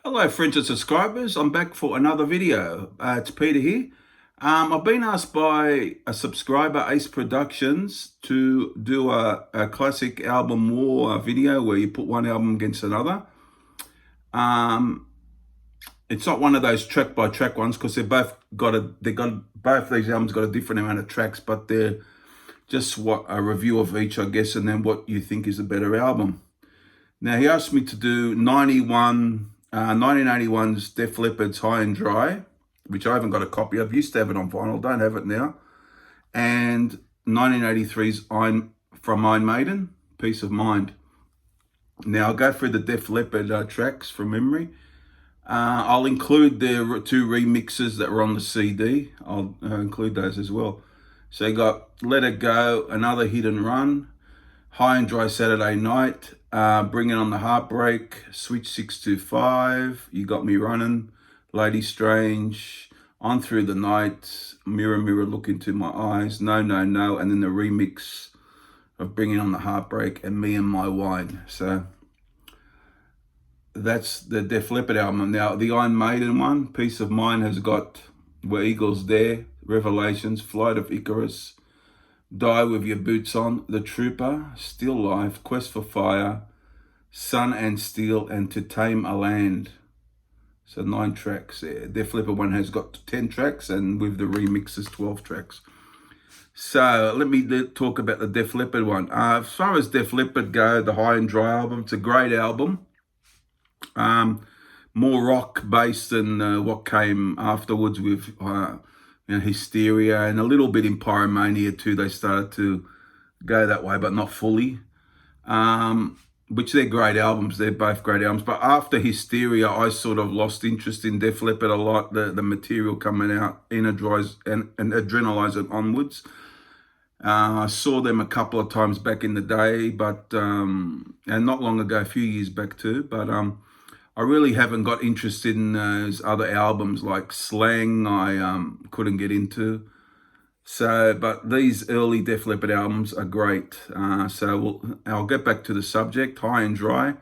Hello friends and subscribers, I'm back for another video. It's Peter here. I've been asked by a subscriber, Ace Productions, to do a classic album war video where you put one album against another. It's not one of those track by track ones because both these albums got a different amount of tracks, but they're just what a review of each, I guess, and then what you think is a better album. Now he asked me to do 1981's Def Leppard's High and Dry, which I haven't got a copy of. Used to have it on vinyl, don't have it now. And 1983's from Maiden, Peace of Mind. Now I'll go through the Def Leppard tracks from memory. I'll include the two remixes that were on the CD. I'll include those as well. So you got Let It Go, Another Hit and Run, High and Dry Saturday Night, Bringing on the Heartbreak, Switch 625, You Got Me Running, Lady Strange, On Through the Night, Mirror Mirror Look Into My Eyes, No No No, and then the remix of Bringing on the Heartbreak and Me and My Wine. So that's the Def Leppard album. Now the Iron Maiden one, Peace of Mind, has got Where Eagles Dare, Revelations, Flight of Icarus, Die With Your Boots On, The Trooper, Still Life, Quest for Fire, Sun and Steel, and To Tame a Land. So 9 tracks there. Def Leppard one has got 10 tracks, and with the remixes, 12 tracks. So let me talk about the Def Leppard one. As far as Def Leppard go, the High and Dry album, it's a great album. More rock based than what came afterwards with Hysteria, and a little bit in Pyromania too. They started to go that way, but not fully. Which they're great albums. They're both great albums. But after Hysteria, I sort of lost interest in Def Leppard a lot. The material coming out, Energize and Adrenalize it onwards. I saw them a couple of times back in the day, but and not long ago, a few years back too. But I really haven't got interested in those other albums like Slang. I couldn't get into. So, but these early Def Leppard albums are great. I'll get back to the subject. High and Dry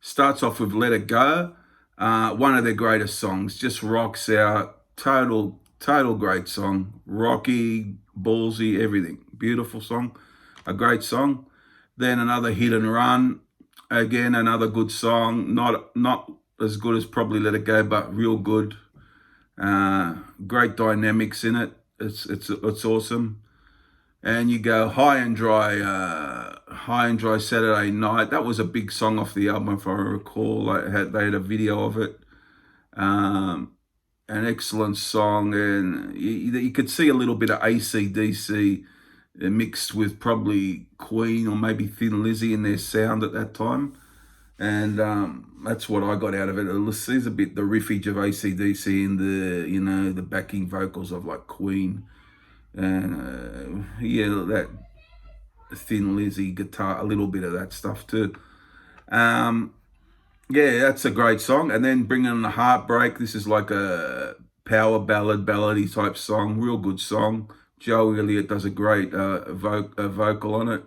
starts off with Let It Go, one of their greatest songs. Just rocks out. Total great song. Rocky, ballsy, everything. Beautiful song. A great song. Then another Hit and Run. Again, another good song. Not as good as probably Let It Go, but real good. Great dynamics in it. It's awesome. And you go High and Dry Saturday Night. That was a big song off the album, if I recall. They had a video of it. An excellent song, and you could see a little bit of AC/DC mixed with probably Queen or maybe Thin Lizzy in their sound at that time. And that's what I got out of it. There's a bit the riffage of AC/DC and the backing vocals of like Queen, and that Thin Lizzy guitar, a little bit of that stuff too. That's a great song. And then Bringing on the Heartbreak. This is like a power ballady type song. Real good song. Joe Elliott does a great vocal on it.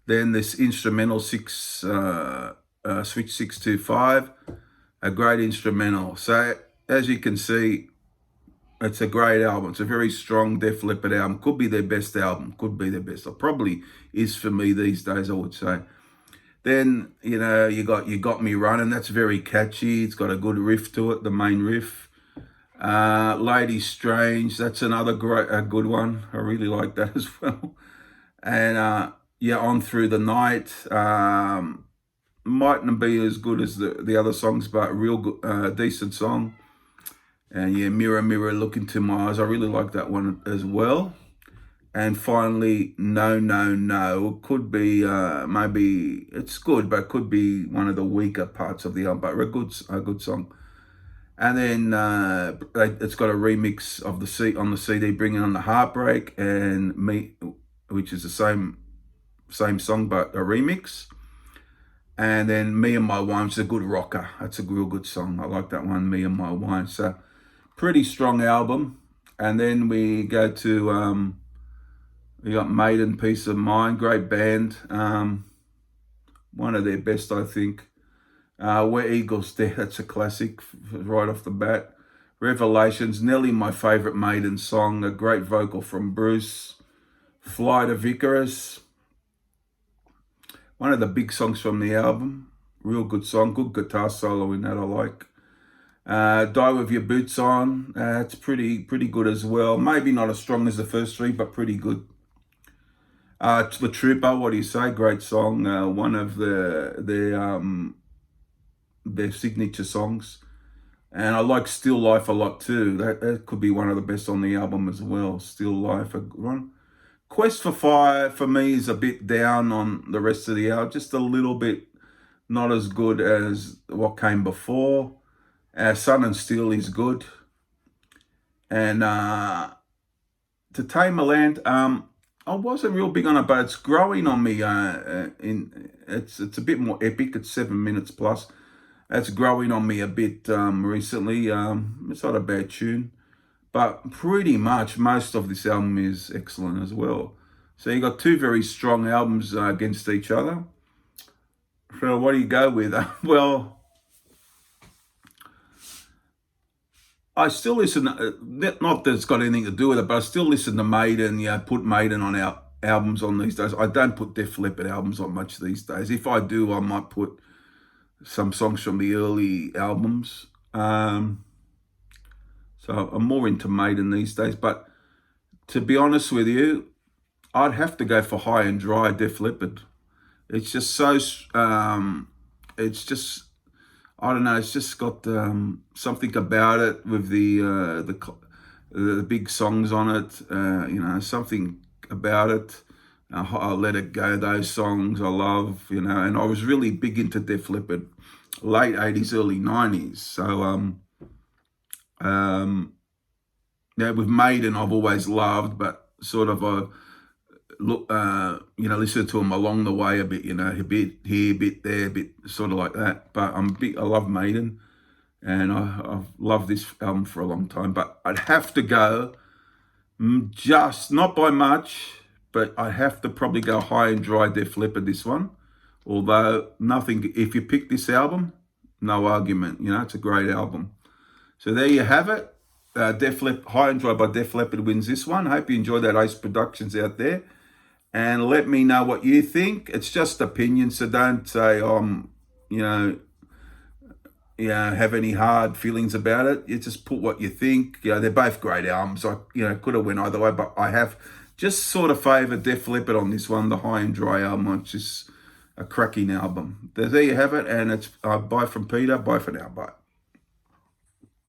Then this instrumental Switch 625, a great instrumental. So as you can see, it's a great album. It's a very strong Def Leppard album. Could be their best album. Could be their best. It probably is for me these days, I would say. Then, you Got Me Running. That's very catchy. It's got a good riff to it, the main riff. Lady Strange. That's another good one. I really like that as well. And On Through the Night. Mightn't be as good as the other songs, but real good, decent song. And Mirror Mirror Look Into My Eyes. I really like that one as well. And finally, No No No. Could be maybe it's good, but could be one of the weaker parts of the album. But a good song. And then it's got a remix of on the CD, Bringing on the Heartbreak, and Me, which is the same song but a remix. And then Me and My Wine, which is a good rocker. That's a real good song. I like that one, Me and My Wine. So pretty strong album. And then we go to we got Maiden, Peace of Mind, great band. One of their best, I think. Where Eagles Dare, that's a classic right off the bat. Revelations, nearly my favourite Maiden song, a great vocal from Bruce. Fly to Vicarus, one of the big songs from the album. Real good song, good guitar solo in that I like. Die With Your Boots On, it's pretty good as well. Maybe not as strong as the first three, but pretty good. The Trooper, what do you say? Great song. One of their signature songs. And I like Still Life a lot too. That could be one of the best on the album as well. Still Life, a good one. Quest for Fire for me is a bit down on the rest of the album. Just a little bit not as good as what came before. Sun and Steel is good. And To Tame a Land, I wasn't real big on it, but it's growing on me. It's a bit more epic. It's 7 minutes plus. That's growing on me a bit recently. It's not a bad tune, but pretty much most of this album is excellent as well. So you got two very strong albums against each other. So what do you go with? Well, I still listen, not that it's got anything to do with it, but I still listen to Maiden. Put Maiden on our albums on these days. I don't put Def Leppard albums on much these days. If I do, I might put some songs from the early albums. So I'm more into Maiden these days. But to be honest with you, I'd have to go for High and Dry, Def Leppard. It's just so, it's just, I don't know, it's just got something about it with the big songs on it, something about it. I'll Let It Go, those songs I love, and I was really big into Def Leppard, late 80s, early 90s. So, with Maiden I've always loved, but sort of listen to them along the way a bit, a bit here, a bit there, a bit sort of like that. But I love Maiden, and I've loved this album for a long time. But I'd have to go, just not by much, but I have to probably go High and Dry, Def Leppard, this one. Although nothing, if you pick this album, no argument. It's a great album. So there you have it. High and Dry by Def Leppard wins this one. Hope you enjoyed that, Ace Productions out there. And let me know what you think. It's just opinion, so don't say, have any hard feelings about it. You just put what you think. They're both great albums. Could have went either way, but I have just sort of favoured Def Leppard on this one, the High and Dry album, which is a cracking album. There you have it, and it's bye from Peter. Bye for now. Bye.